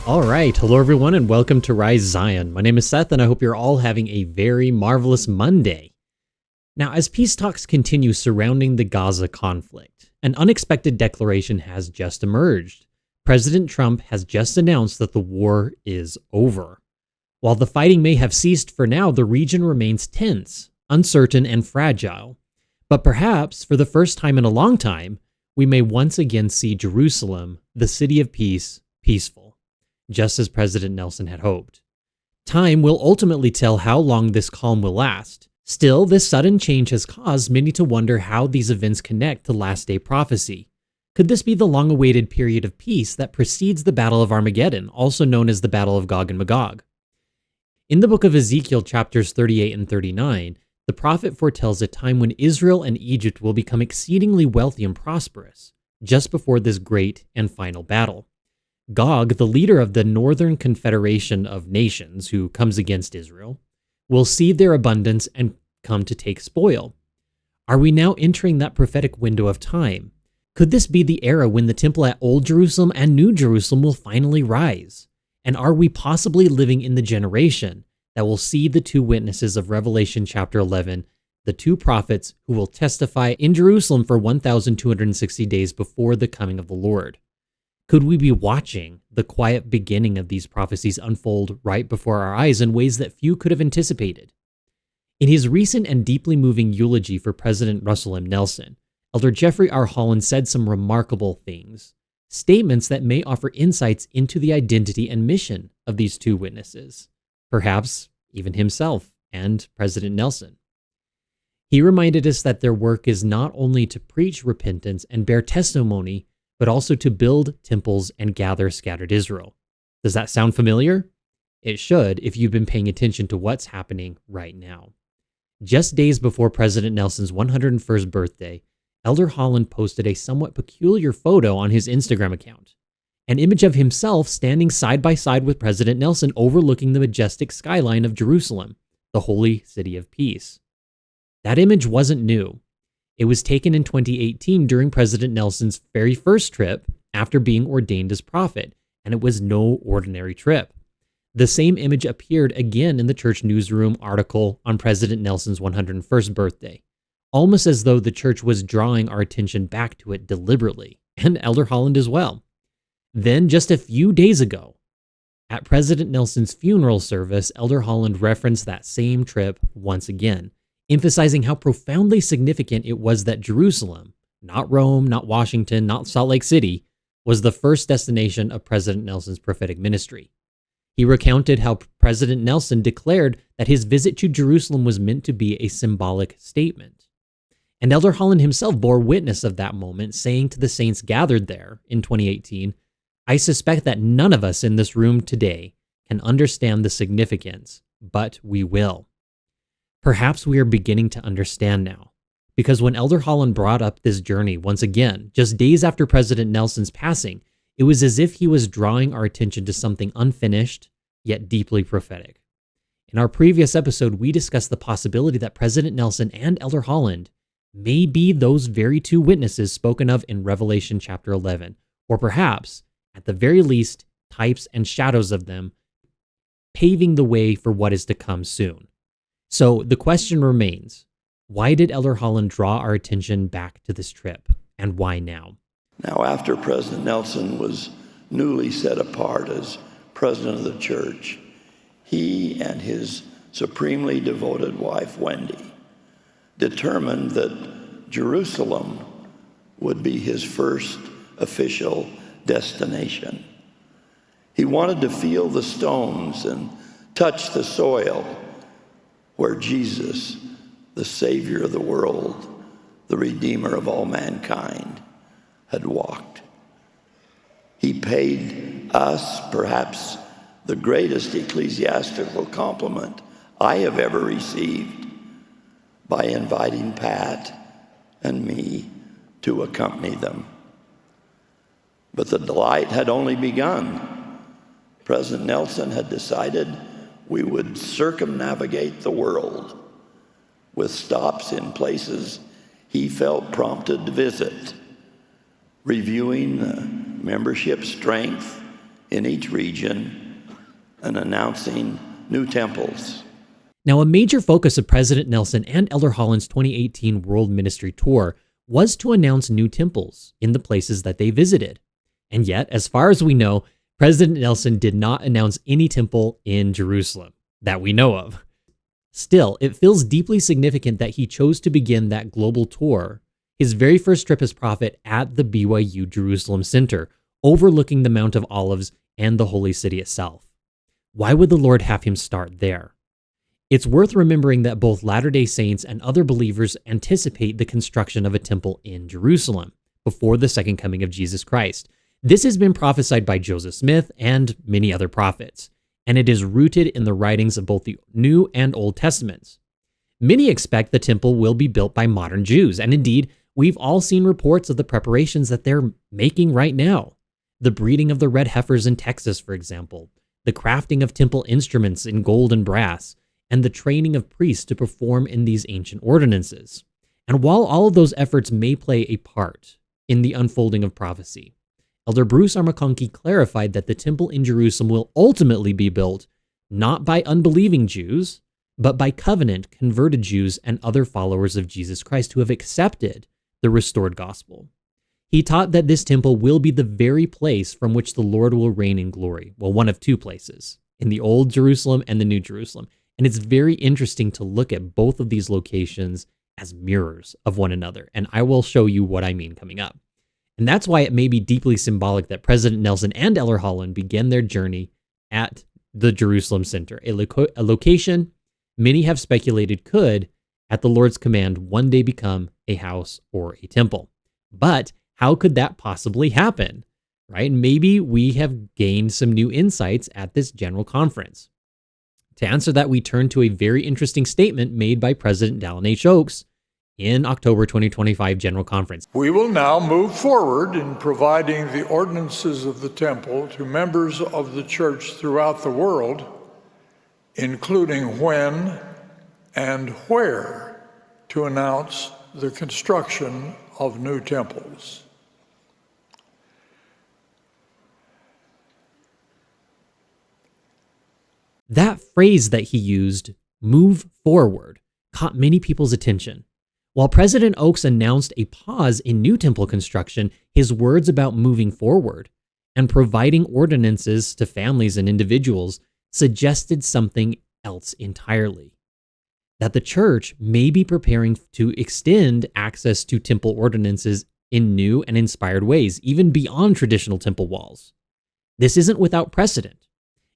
All right. Hello, everyone, and welcome to Rise Zion. My name is Seth, and I hope you're all having a very marvelous Monday. Now, as peace talks continue surrounding the Gaza conflict, an unexpected declaration has just emerged. President Trump has just announced that the war is over. While the fighting may have ceased for now, the region remains tense, uncertain, and fragile. But perhaps, for the first time in a long time, we may once again see Jerusalem, the city of peace, peaceful, just as President Nelson had hoped. Time will ultimately tell how long this calm will last. Still, this sudden change has caused many to wonder how these events connect to last day prophecy. Could this be the long-awaited period of peace that precedes the Battle of Armageddon, also known as the Battle of Gog and Magog? In the book of Ezekiel, chapters 38 and 39, the prophet foretells a time when Israel and Egypt will become exceedingly wealthy and prosperous, just before this great and final battle. Gog, the leader of the Northern Confederation of Nations who comes against Israel, will see their abundance and come to take spoil. Are we now entering that prophetic window of time? Could this be the era when the temple at Old Jerusalem and New Jerusalem will finally rise? And are we possibly living in the generation that will see the two witnesses of Revelation chapter 11, the two prophets who will testify in Jerusalem for 1,260 days before the coming of the Lord? Could we be watching the quiet beginning of these prophecies unfold right before our eyes in ways that few could have anticipated? In his recent and deeply moving eulogy for President Russell M. Nelson, Elder Jeffrey R. Holland said some remarkable things, statements that may offer insights into the identity and mission of these two witnesses, perhaps even himself and President Nelson. He reminded us that their work is not only to preach repentance and bear testimony, but also to build temples and gather scattered Israel. Does that sound familiar? It should if you've been paying attention to what's happening right now. Just days before President Nelson's 101st birthday, Elder Holland posted a somewhat peculiar photo on his Instagram account, an image of himself standing side by side with President Nelson overlooking the majestic skyline of Jerusalem, the holy city of peace. That image wasn't new. It was taken in 2018 during President Nelson's very first trip after being ordained as prophet, and it was no ordinary trip. The same image appeared again in the church newsroom article on President Nelson's 101st birthday, almost as though the church was drawing our attention back to it deliberately, and Elder Holland as well. Then, just a few days ago, at President Nelson's funeral service, Elder Holland referenced that same trip once again, emphasizing how profoundly significant it was that Jerusalem, not Rome, not Washington, not Salt Lake City, was the first destination of President Nelson's prophetic ministry. He recounted how President Nelson declared that his visit to Jerusalem was meant to be a symbolic statement. And Elder Holland himself bore witness of that moment, saying to the saints gathered there in 2018, "I suspect that none of us in this room today can understand the significance, but we will." Perhaps we are beginning to understand now, because when Elder Holland brought up this journey once again, just days after President Nelson's passing, it was as if he was drawing our attention to something unfinished, yet deeply prophetic. In our previous episode, we discussed the possibility that President Nelson and Elder Holland may be those very two witnesses spoken of in Revelation chapter 11, or perhaps, at the very least, types and shadows of them, paving the way for what is to come soon. So the question remains, why did Elder Holland draw our attention back to this trip, and why now? Now, after President Nelson was newly set apart as president of the church, he and his supremely devoted wife, Wendy, determined that Jerusalem would be his first official destination. He wanted to feel the stones and touch the soil where Jesus, the Savior of the world, the Redeemer of all mankind, had walked. He paid us perhaps the greatest ecclesiastical compliment I have ever received by inviting Pat and me to accompany them. But the delight had only begun. President Nelson had decided we would circumnavigate the world with stops in places he felt prompted to visit, reviewing membership strength in each region and announcing new temples. Now, a major focus of President Nelson and Elder Holland's 2018 World Ministry Tour was to announce new temples in the places that they visited. And yet, as far as we know, President Nelson did not announce any temple in Jerusalem that we know of. Still, it feels deeply significant that he chose to begin that global tour, his very first trip as prophet, at the BYU Jerusalem Center, overlooking the Mount of Olives and the Holy City itself. Why would the Lord have him start there? It's worth remembering that both Latter-day Saints and other believers anticipate the construction of a temple in Jerusalem before the second coming of Jesus Christ. This has been prophesied by Joseph Smith and many other prophets, and it is rooted in the writings of both the New and Old Testaments. Many expect the temple will be built by modern Jews, and indeed, we've all seen reports of the preparations that they're making right now. The breeding of the red heifers in Texas, for example, the crafting of temple instruments in gold and brass, and the training of priests to perform in these ancient ordinances. And while all of those efforts may play a part in the unfolding of prophecy, Elder Bruce R. McConkie clarified that the temple in Jerusalem will ultimately be built not by unbelieving Jews, but by covenant converted Jews and other followers of Jesus Christ who have accepted the restored gospel. He taught that this temple will be the very place from which the Lord will reign in glory. Well, one of two places, in the Old Jerusalem and the New Jerusalem. And it's very interesting to look at both of these locations as mirrors of one another. And I will show you what I mean coming up. And that's why it may be deeply symbolic that President Nelson and Elder Holland began their journey at the Jerusalem Center, a location many have speculated could, at the Lord's command, one day become a house or a temple. But how could that possibly happen, right? Maybe we have gained some new insights at this general conference. To answer that, we turn to a very interesting statement made by President Dallin H. Oaks in October 2025 General Conference. We will now move forward in providing the ordinances of the temple to members of the church throughout the world, including when and where to announce the construction of new temples. That phrase that he used, move forward, caught many people's attention. While President Oaks announced a pause in new temple construction, his words about moving forward and providing ordinances to families and individuals suggested something else entirely. That the church may be preparing to extend access to temple ordinances in new and inspired ways, even beyond traditional temple walls. This isn't without precedent.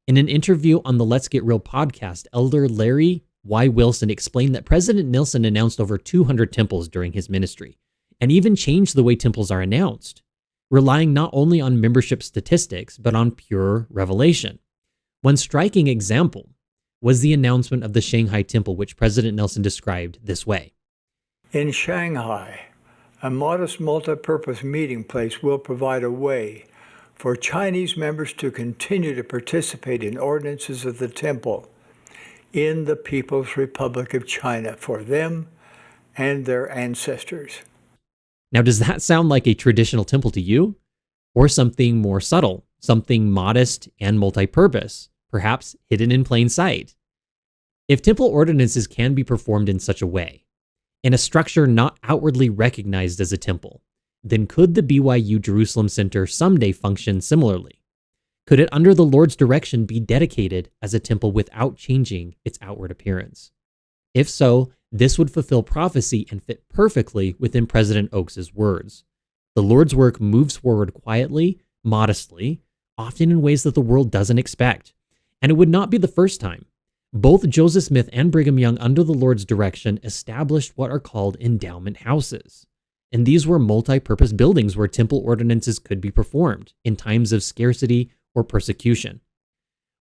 In an interview on the Let's Get Real podcast, Elder Larry Y. Wilson explained that President Nelson announced over 200 temples during his ministry, and even changed the way temples are announced, relying not only on membership statistics, but on pure revelation. One striking example was the announcement of the Shanghai Temple, which President Nelson described this way. In Shanghai, a modest multi-purpose meeting place will provide a way for Chinese members to continue to participate in ordinances of the temple in the People's Republic of China for them and their ancestors. Now, does that sound like a traditional temple to you? Or something more subtle, something modest and multi-purpose, perhaps hidden in plain sight? If temple ordinances can be performed in such a way, in a structure not outwardly recognized as a temple, then could the BYU Jerusalem Center someday function similarly? Could it, under the Lord's direction, be dedicated as a temple without changing its outward appearance? If so, this would fulfill prophecy and fit perfectly within President Oaks' words. The Lord's work moves forward quietly, modestly, often in ways that the world doesn't expect. And it would not be the first time. Both Joseph Smith and Brigham Young, under the Lord's direction, established what are called endowment houses. And these were multi-purpose buildings where temple ordinances could be performed in times of scarcity or persecution.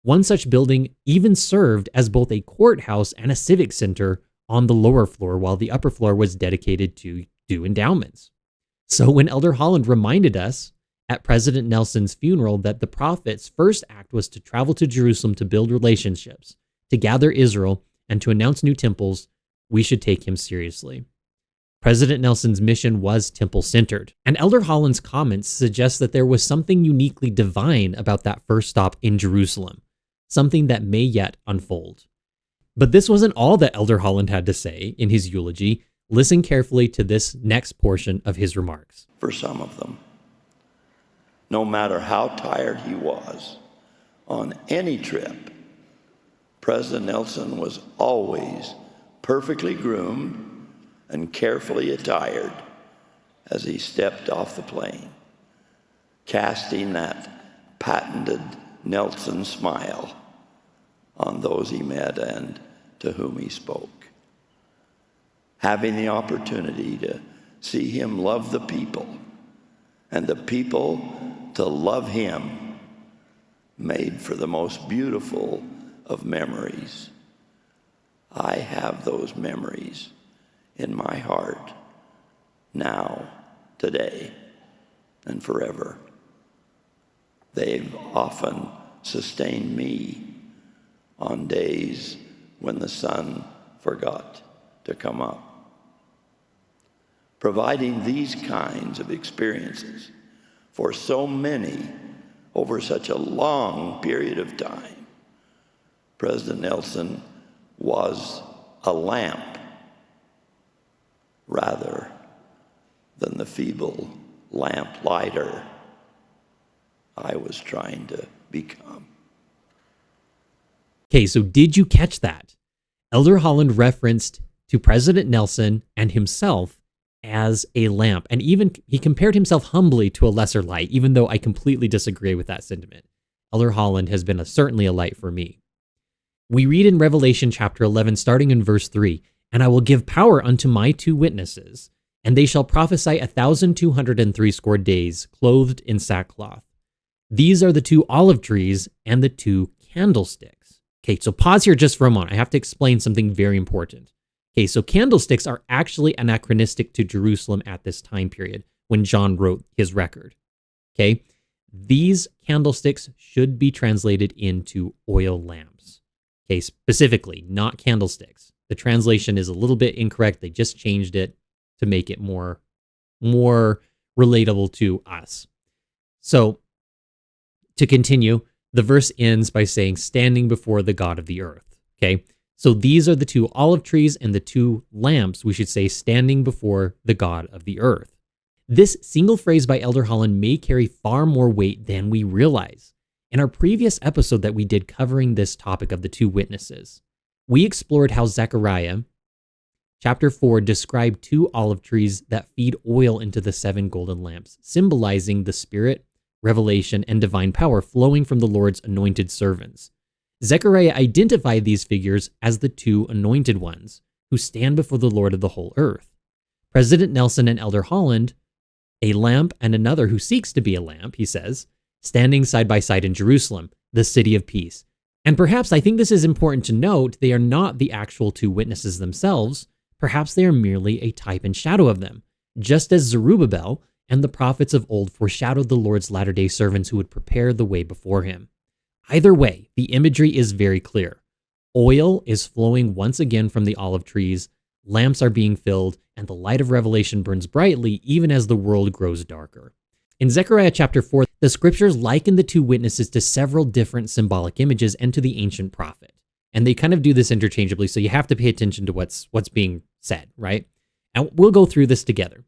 One such building even served as both a courthouse and a civic center on the lower floor, while the upper floor was dedicated to do endowments. So when Elder Holland reminded us at President Nelson's funeral that the prophet's first act was to travel to Jerusalem to build relationships, to gather Israel, and to announce new temples, we should take him seriously. President Nelson's mission was temple-centered, and Elder Holland's comments suggest that there was something uniquely divine about that first stop in Jerusalem, something that may yet unfold. But this wasn't all that Elder Holland had to say in his eulogy. Listen carefully to this next portion of his remarks. For some of them, no matter how tired he was on any trip, President Nelson was always perfectly groomed and carefully attired as he stepped off the plane, casting that patented Nelson smile on those he met and to whom he spoke. Having the opportunity to see him love the people and the people to love him made for the most beautiful of memories. I have those memories in my heart now, today, and forever. They've often sustained me on days when the sun forgot to come up. Providing these kinds of experiences for so many over such a long period of time, President Nelson was a lamp rather than the feeble lamp lighter I was trying to become. Okay, so did you catch that? Elder Holland referenced to President Nelson and himself as a lamp, and even he compared himself humbly to a lesser light, even though I completely disagree with that sentiment. Elder Holland has been certainly a light for me. We read in Revelation chapter 11, starting in verse 3, "And I will give power unto my 2 witnesses, and they shall prophesy 1,260 days, clothed in sackcloth. These are the 2 olive trees and the 2 candlesticks." Okay, so pause here just for a moment. I have to explain something very important. Okay, so candlesticks are actually anachronistic to Jerusalem at this time period when John wrote his record. Okay, these candlesticks should be translated into oil lamps. Okay, specifically, not candlesticks. The translation is a little bit incorrect. They just changed it to make it more relatable to us. So, to continue, the verse ends by saying, "standing before the God of the earth." Okay, so these are the 2 olive trees and the 2 lamps, we should say, standing before the God of the earth. This single phrase by Elder Holland may carry far more weight than we realize. In our previous episode that we did covering this topic of the 2 witnesses, we explored how Zechariah chapter 4 described 2 olive trees that feed oil into the 7 golden lamps, symbolizing the Spirit, revelation, and divine power flowing from the Lord's anointed servants. Zechariah identified these figures as the 2 anointed ones who stand before the Lord of the whole earth. President Nelson and Elder Holland, a lamp and another who seeks to be a lamp, he says, standing side by side in Jerusalem, the city of peace. And perhaps, I think this is important to note, they are not the actual 2 witnesses themselves. Perhaps they are merely a type and shadow of them, just as Zerubbabel and the prophets of old foreshadowed the Lord's latter-day servants who would prepare the way before him. Either way, the imagery is very clear. Oil is flowing once again from the olive trees, lamps are being filled, and the light of revelation burns brightly even as the world grows darker. In Zechariah chapter 4, the scriptures liken the 2 witnesses to several different symbolic images and to the ancient prophet. And they kind of do this interchangeably, so you have to pay attention to what's being said, right? And we'll go through this together.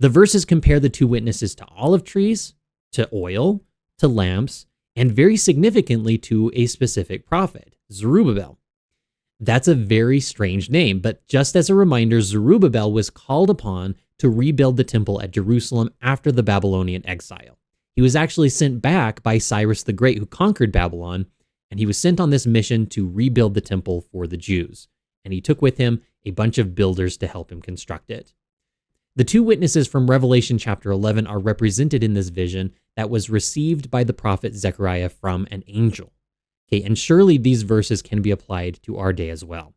The verses compare the 2 witnesses to olive trees, to oil, to lamps, and very significantly to a specific prophet, Zerubbabel. That's a very strange name, but just as a reminder, Zerubbabel was called upon to rebuild the temple at Jerusalem after the Babylonian exile. He was actually sent back by Cyrus the Great, who conquered Babylon, and he was sent on this mission to rebuild the temple for the Jews. And he took with him a bunch of builders to help him construct it. The 2 witnesses from Revelation chapter 11 are represented in this vision that was received by the prophet Zechariah from an angel. Okay, and surely these verses can be applied to our day as well.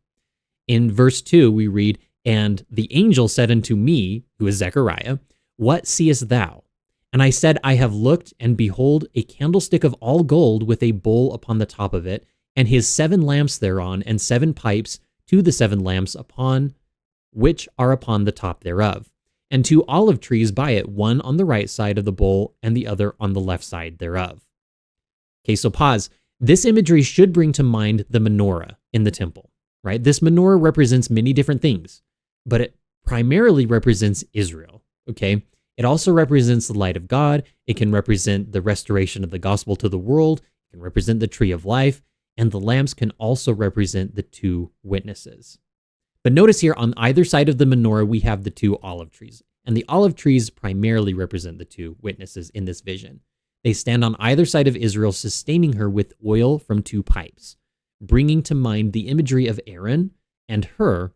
In verse 2, we read, "And the angel said unto me," who is Zechariah, "What seest thou? And I said, I have looked, and behold, a candlestick of all gold with a bowl upon the top of it, and his 7 lamps thereon, and 7 pipes to the 7 lamps upon which are upon the top thereof, and 2 olive trees by it, one on the right side of the bowl and the other on the left side thereof. Okay, so pause. This imagery should bring to mind the menorah in the temple, right? This menorah represents many different things, but it primarily represents Israel, okay? It also represents the light of God. It can represent the restoration of the gospel to the world. It can represent the tree of life, and the lamps can also represent the 2 witnesses. But notice here on either side of the menorah, we have the 2 olive trees, and the olive trees primarily represent the 2 witnesses in this vision. They stand on either side of Israel, sustaining her with oil from 2 pipes, bringing to mind the imagery of Aaron and her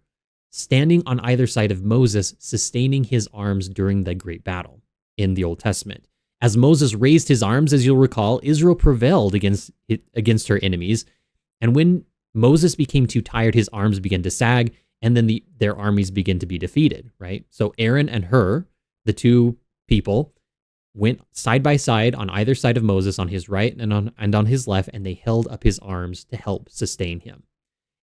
standing on either side of Moses, sustaining his arms during the great battle in the Old Testament. As Moses raised his arms, as you'll recall, Israel prevailed against her enemies. And when Moses became too tired, his arms began to sag, and then their armies began to be defeated, right? So Aaron and her, the 2 people, went side by side on either side of Moses, on his right and on his left, and they held up his arms to help sustain him.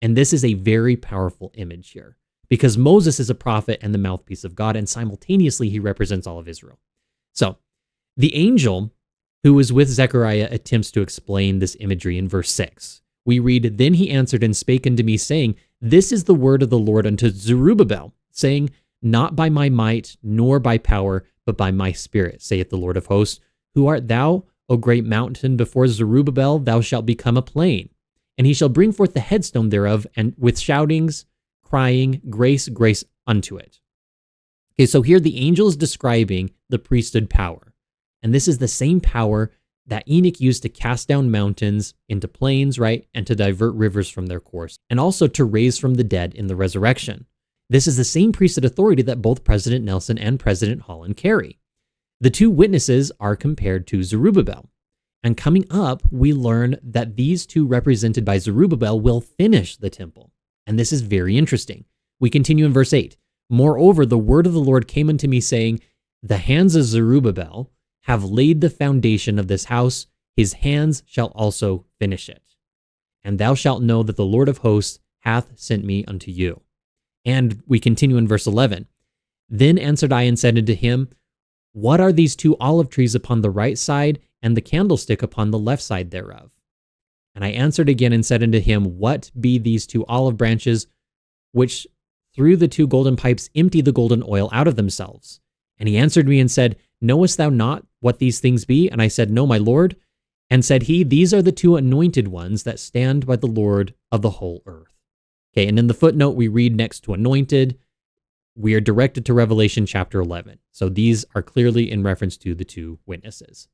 And this is a very powerful image here, because Moses is a prophet and the mouthpiece of God, and simultaneously he represents all of Israel. So the angel who was with Zechariah attempts to explain this imagery in verse 6. We read, "Then he answered and spake unto me, saying, This is the word of the Lord unto Zerubbabel, saying, Not by my might, nor by power, but by my spirit, saith the Lord of hosts. Who art thou, O great mountain? Before Zerubbabel thou shalt become a plain. And he shall bring forth the headstone thereof, and with shoutings, crying, Grace, grace unto it." Okay, so here the angel is describing the priesthood power. And this is the same power that Enoch used to cast down mountains into plains, right? And to divert rivers from their course, and also to raise from the dead in the resurrection. This is the same priesthood authority that both President Nelson and President Holland carry. The 2 witnesses are compared to Zerubbabel. And coming up, we learn that these 2 represented by Zerubbabel will finish the temple. And this is very interesting. We continue in verse 8. "Moreover, the word of the Lord came unto me, saying, The hands of Zerubbabel have laid the foundation of this house, his hands shall also finish it. And thou shalt know that the Lord of hosts hath sent me unto you." And we continue in verse 11. "Then answered I and said unto him, What are these 2 olive trees upon the right side, and the candlestick upon the left side thereof? And I answered again and said unto him, What be these 2 olive branches, which through the 2 golden pipes empty the golden oil out of themselves? And he answered me and said, Knowest thou not what these things be? And I said, No, my Lord. And said he, These are the 2 anointed ones that stand by the Lord of the whole earth." Okay, and in the footnote, we read next to anointed, we are directed to Revelation chapter 11. So these are clearly in reference to the 2 witnesses.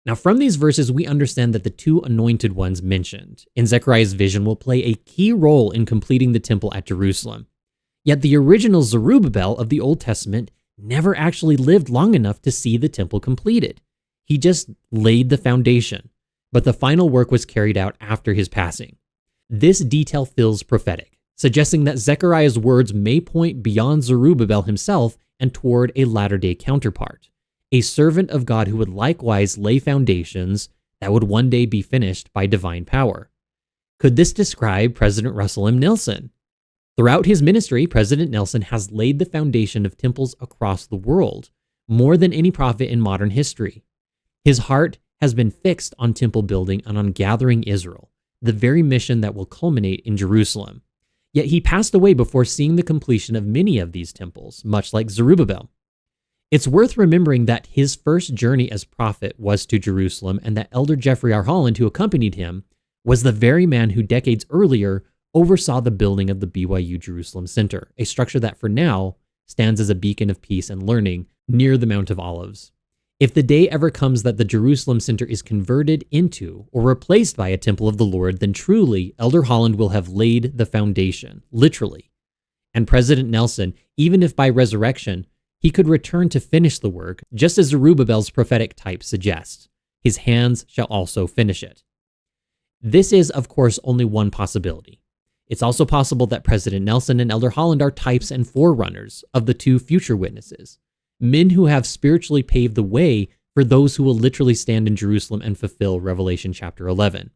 Now, from these verses, we understand that the 2 anointed ones mentioned in Zechariah's vision will play a key role in completing the temple at Jerusalem. Yet the original Zerubbabel of the Old Testament never actually lived long enough to see the temple completed. He just laid the foundation, but the final work was carried out after his passing. This detail feels prophetic, suggesting that Zechariah's words may point beyond Zerubbabel himself and toward a latter-day counterpart, a servant of God who would likewise lay foundations that would one day be finished by divine power. Could this describe President Russell M. Nelson? Throughout his ministry, President Nelson has laid the foundation of temples across the world, more than any prophet in modern history. His heart has been fixed on temple building and on gathering Israel, the very mission that will culminate in Jerusalem. Yet he passed away before seeing the completion of many of these temples, much like Zerubbabel. It's worth remembering that his first journey as prophet was to Jerusalem, and that Elder Jeffrey R. Holland, who accompanied him, was the very man who decades earlier oversaw the building of the BYU Jerusalem Center, a structure that for now stands as a beacon of peace and learning near the Mount of Olives. If the day ever comes that the Jerusalem Center is converted into or replaced by a temple of the Lord, then truly Elder Holland will have laid the foundation, literally. And President Nelson, even if by resurrection, he could return to finish the work, just as Zerubbabel's prophetic type suggests. His hands shall also finish it. This is, of course, only one possibility. It's also possible that President Nelson and Elder Holland are types and forerunners of the 2 future witnesses, men who have spiritually paved the way for those who will literally stand in Jerusalem and fulfill Revelation chapter 11.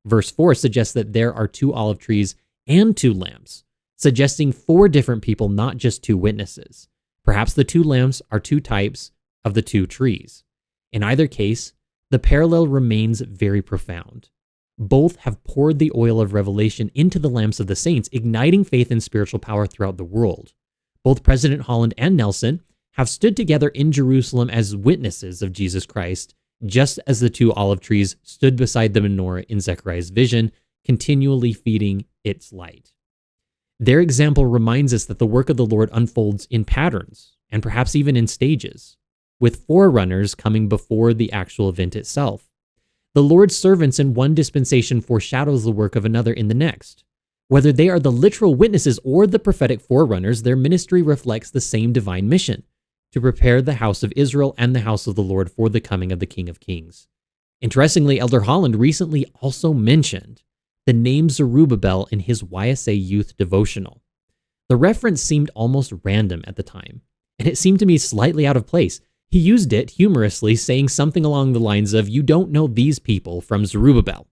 Verse 4 suggests that there are 2 olive trees and 2 lamps, suggesting 4 different people, not just 2 witnesses. Perhaps the 2 lamps are 2 types of the 2 trees. In either case, the parallel remains very profound. Both have poured the oil of revelation into the lamps of the saints, igniting faith and spiritual power throughout the world. Both President Holland and Nelson have stood together in Jerusalem as witnesses of Jesus Christ, just as the 2 olive trees stood beside the menorah in Zechariah's vision, continually feeding its light. Their example reminds us that the work of the Lord unfolds in patterns, and perhaps even in stages, with forerunners coming before the actual event itself. The Lord's servants in one dispensation foreshadows the work of another in the next. Whether they are the literal witnesses or the prophetic forerunners, their ministry reflects the same divine mission, to prepare the house of Israel and the house of the Lord for the coming of the King of Kings. Interestingly, Elder Holland recently also mentioned the name Zerubbabel in his YSA Youth devotional. The reference seemed almost random at the time, and it seemed to me slightly out of place. He used it humorously, saying something along the lines of, "You don't know these people from Zerubbabel,"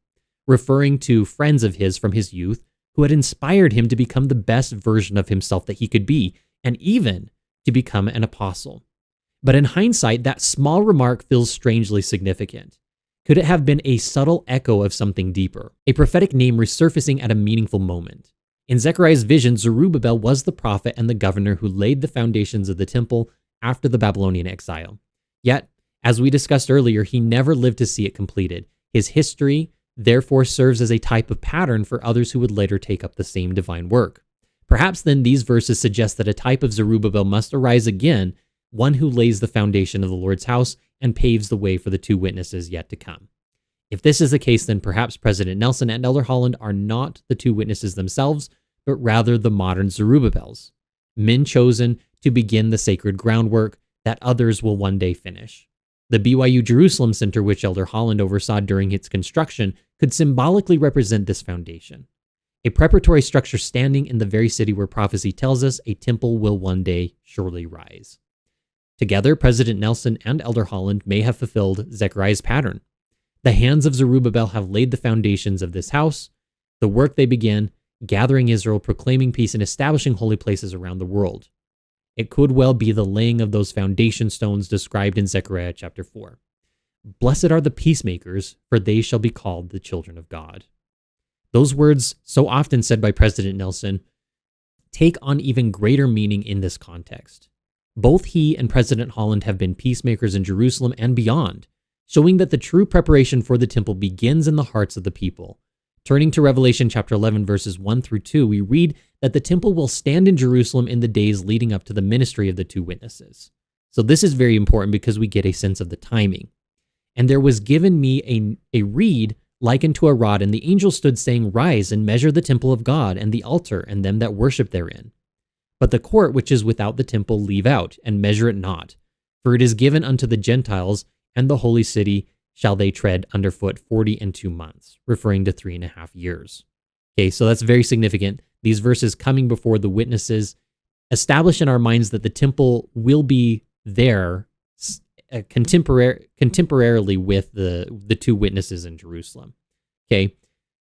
referring to friends of his from his youth who had inspired him to become the best version of himself that he could be, and even to become an apostle. But in hindsight, that small remark feels strangely significant. Could it have been a subtle echo of something deeper, a prophetic name resurfacing at a meaningful moment? In Zechariah's vision, Zerubbabel was the prophet and the governor who laid the foundations of the temple after the Babylonian exile. Yet, as we discussed earlier, he never lived to see it completed. His history, therefore, serves as a type of pattern for others who would later take up the same divine work. Perhaps then these verses suggest that a type of Zerubbabel must arise again, one who lays the foundation of the Lord's house and paves the way for the 2 witnesses yet to come. If this is the case, then perhaps President Nelson and Elder Holland are not the 2 witnesses themselves, but rather the modern Zerubbabels, men chosen to begin the sacred groundwork that others will one day finish. The BYU Jerusalem Center, which Elder Holland oversaw during its construction, could symbolically represent this foundation, a preparatory structure standing in the very city where prophecy tells us a temple will one day surely rise. Together, President Nelson and Elder Holland may have fulfilled Zechariah's pattern. The hands of Zerubbabel have laid the foundations of this house, the work they began, gathering Israel, proclaiming peace, and establishing holy places around the world. It could well be the laying of those foundation stones described in Zechariah chapter 4. Blessed are the peacemakers, for they shall be called the children of God. Those words, so often said by President Nelson, take on even greater meaning in this context. Both he and President Holland have been peacemakers in Jerusalem and beyond, showing that the true preparation for the temple begins in the hearts of the people. Turning to Revelation chapter 11, verses 1 through 2, we read that the temple will stand in Jerusalem in the days leading up to the ministry of the 2 witnesses. So this is very important because we get a sense of the timing. And there was given me a reed likened to a rod, and the angel stood saying, Rise and measure the temple of God and the altar and them that worship therein. But the court which is without the temple leave out, and measure it not. For it is given unto the Gentiles, and the holy city shall they tread underfoot 42 months, referring to 3.5 years. Okay, so that's very significant. These verses coming before the witnesses establish in our minds that the temple will be there contemporarily with the 2 witnesses in Jerusalem. Okay,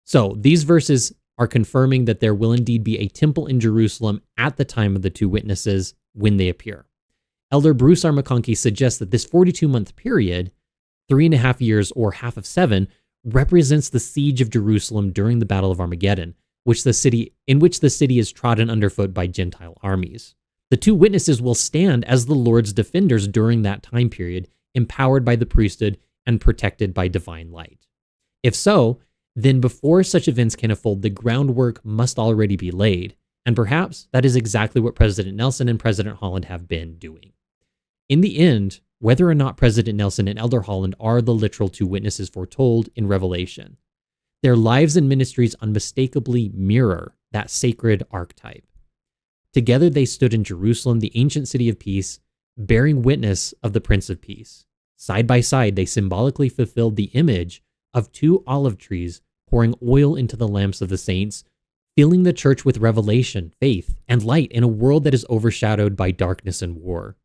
so these verses are confirming that there will indeed be a temple in Jerusalem at the time of the 2 witnesses when they appear. Elder Bruce R. McConkie suggests that this 42-month period, 3.5 years or half of 7, represents the siege of Jerusalem during the Battle of Armageddon, in which the city is trodden underfoot by Gentile armies. The 2 witnesses will stand as the Lord's defenders during that time period, empowered by the priesthood and protected by divine light. If so, then before such events can unfold, the groundwork must already be laid, and perhaps that is exactly what President Nelson and President Holland have been doing. In the end, whether or not President Nelson and Elder Holland are the literal 2 witnesses foretold in Revelation, their lives and ministries unmistakably mirror that sacred archetype. Together they stood in Jerusalem, the ancient city of peace, bearing witness of the Prince of Peace. Side by side, they symbolically fulfilled the image of 2 olive trees pouring oil into the lamps of the saints, filling the church with revelation, faith, and light in a world that is overshadowed by darkness and war.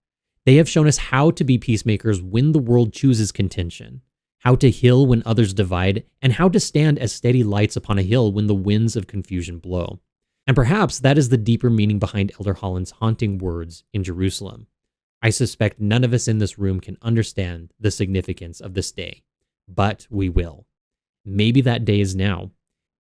They have shown us how to be peacemakers when the world chooses contention, how to heal when others divide, and how to stand as steady lights upon a hill when the winds of confusion blow. And perhaps that is the deeper meaning behind Elder Holland's haunting words in Jerusalem. I suspect none of us in this room can understand the significance of this day, but we will. Maybe that day is now.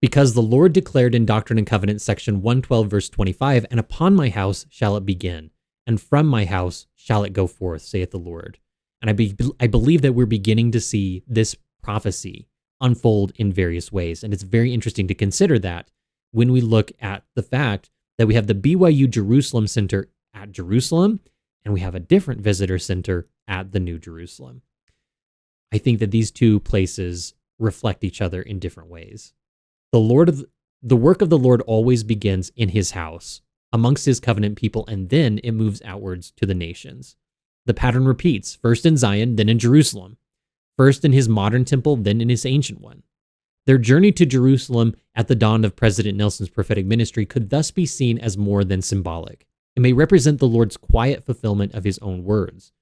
Because the Lord declared in Doctrine and Covenants section 112 verse 25, and upon my house shall it begin, and from my house shall it go forth, saith the Lord. And I believe that we're beginning to see this prophecy unfold in various ways. And it's very interesting to consider that when we look at the fact that we have the BYU Jerusalem Center at Jerusalem, and we have a different visitor center at the New Jerusalem. I think that these two places reflect each other in different ways. The work of the Lord always begins in his house, amongst his covenant people, and then it moves outwards to the nations. The pattern repeats, first in Zion, then in Jerusalem. First in his modern temple, then in his ancient one. Their journey to Jerusalem at the dawn of President Nelson's prophetic ministry could thus be seen as more than symbolic. It may represent the Lord's quiet fulfillment of his own words.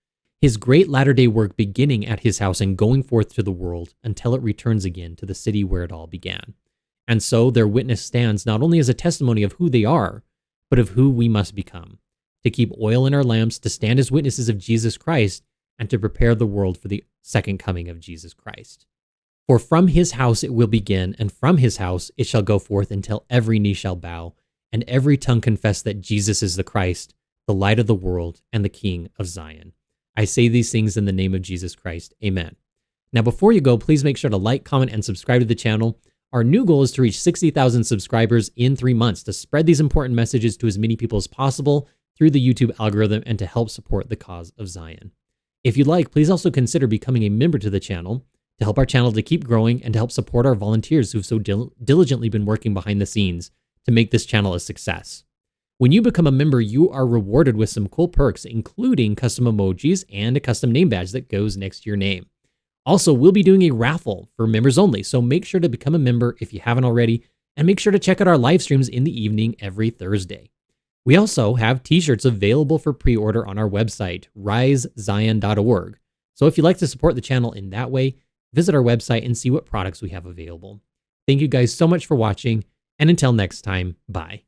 His great latter-day work beginning at his house and going forth to the world until it returns again to the city where it all began. And so their witness stands not only as a testimony of who they are, but of who we must become, to keep oil in our lamps, to stand as witnesses of Jesus Christ, and to prepare the world for the second coming of Jesus Christ. For from his house it will begin, and from his house it shall go forth until every knee shall bow, and every tongue confess that Jesus is the Christ, the light of the world, and the King of Zion. I say these things in the name of Jesus Christ. Amen. Now, before you go, please make sure to like, comment, and subscribe to the channel. Our new goal is to reach 60,000 subscribers in 3 months to spread these important messages to as many people as possible through the YouTube algorithm and to help support the cause of Zion. If you'd like, please also consider becoming a member to the channel to help our channel to keep growing and to help support our volunteers who've so diligently been working behind the scenes to make this channel a success. When you become a member, you are rewarded with some cool perks, including custom emojis and a custom name badge that goes next to your name. Also, we'll be doing a raffle for members only, so make sure to become a member if you haven't already, and make sure to check out our live streams in the evening every Thursday. We also have t-shirts available for pre-order on our website, risezion.org. So if you'd like to support the channel in that way, visit our website and see what products we have available. Thank you guys so much for watching, and until next time, bye.